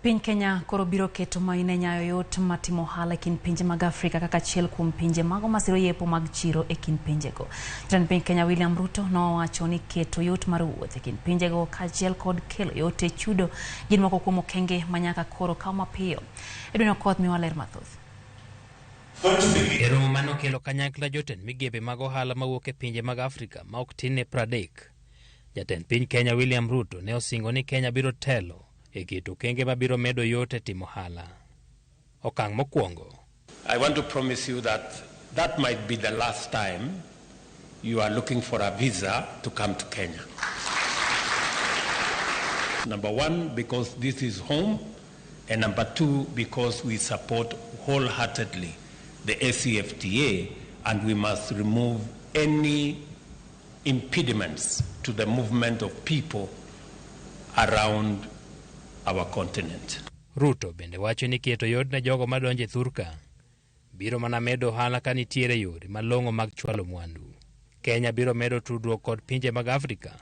Piny Kenya koro biro keto maine nyayo yot matimo ohala e kind pinje mag Afrika kaka achiel kuom pinje mago masiro yepo mag chiro e kind pinjego. Jatend piny Kenya William Ruto nowacho ni keto yot mar wuoth e kind pinjego kaachiel kod kelo yot e chudo gin moko kuom okenge manyaka koro kaw mapiyo. Edwin Okoth miwa ler mathoth. E romo manokelo kanyakla jotend migepe mag ohala mawuok e pinje mag Afrika ma ok tin ne 30, jatend piny Kenya William Ruto ne osingo ni Kenya biro telo e keto okenge mabiro medo yot e timo ohala. Okang' mokwongo, I want to promise you that might be the last time you are looking for a visa to come to Kenya. Number one, because this is home, and number two, because we support wholeheartedly the ACFTA, and we must remove any impediments to the movement of people around our continent. Ruto bende wacho ni keto yot ne jogo madonje thurka biro mana medo ohala ka nitiere yore malong'o mag chwalo mwandu. Kenya biro medo tudruok kod pinje mag Afrika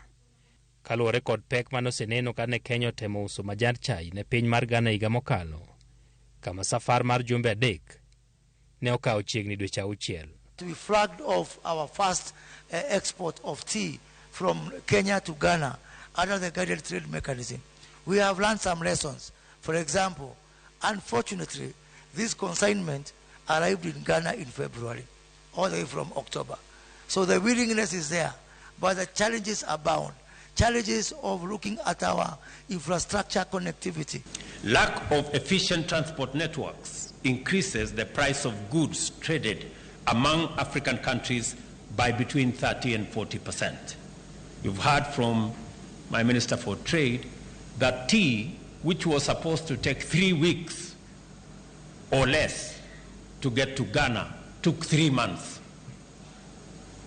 kaluwore kod pek manoseneno kane Kenya otemo uso majan chai ne piny mar Ghana higa mokalo, kama safar mar jumbe 3 ne okawo chiegni dweche 6. We flagged off our first export of tea from Kenya to Ghana under the guided trade mechanism. We have learned some lessons. For example, unfortunately, this consignment arrived in Ghana in February, all the way from October. So the willingness is there, but the challenges abound. Challenges of looking at our infrastructure connectivity. Lack of efficient transport networks increases the price of goods traded among African countries by between 30 and 40%. You've heard from my Minister for Trade that tea, which was supposed to take 3 weeks or less to get to Ghana, took 3 months.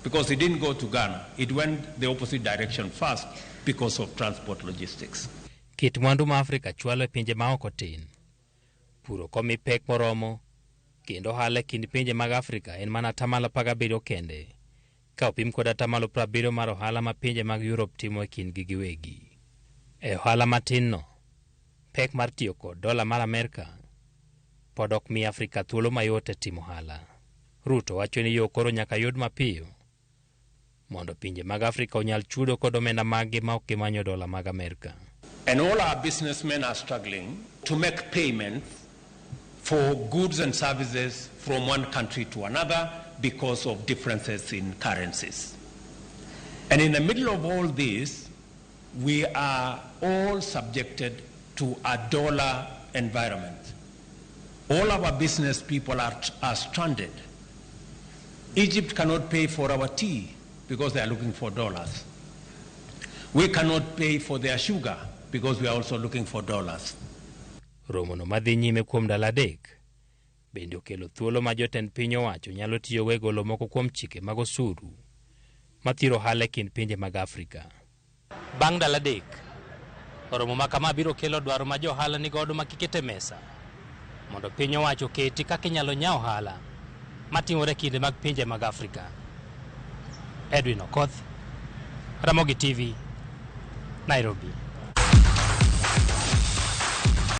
Because it didn't go to Ghana, it went the opposite direction first because of transport logistics. Kit mwandu ma Afrika chwalo e pinje ma oko tin. Puro komi pek moromo, kendo ohala e kind pinje mag Afrika en mana 17% kende, ka opim kod 70% mar ohala ma pinje mag Europe timo e kindgi giwegi. E ohala matin no, pek mar tiyo kod dola mar Amerika pod ok mi Afrika thuolo mayot e timo ohala. Ruto wacho ni yo koro nyaka yud mapiyo mondo pinje mag Afrika onyal chudo kod omenda maggi ma ok gimanyo dola mag Amerika. And all our businessmen are struggling to make payments for goods and services from one country to another because of differences in currencies. And in the middle of all this, we are all subjected to a dollar environment. All our business people are stranded. Egypt cannot pay for our tea because they are looking for dollars. We cannot pay for their sugar because we are also looking for dollars. Romo no madhi nyime kuom ndalo 3 bende okelo thuolo ma jotend piny owacho nyalo tiyo e golo moko kuom chike mag osuru mathiro ohala e kind pinje mag Afrika. Bang' ndalo 3, romo ma kama biro kelo dwaro ma jo ohala ni godo makikete mesa mondo piny owacho keti kaka inyalo nya ohala matimore kinde mag pinje mag Afrika. Edwin Okoth, Ramogi TV, Nairobi.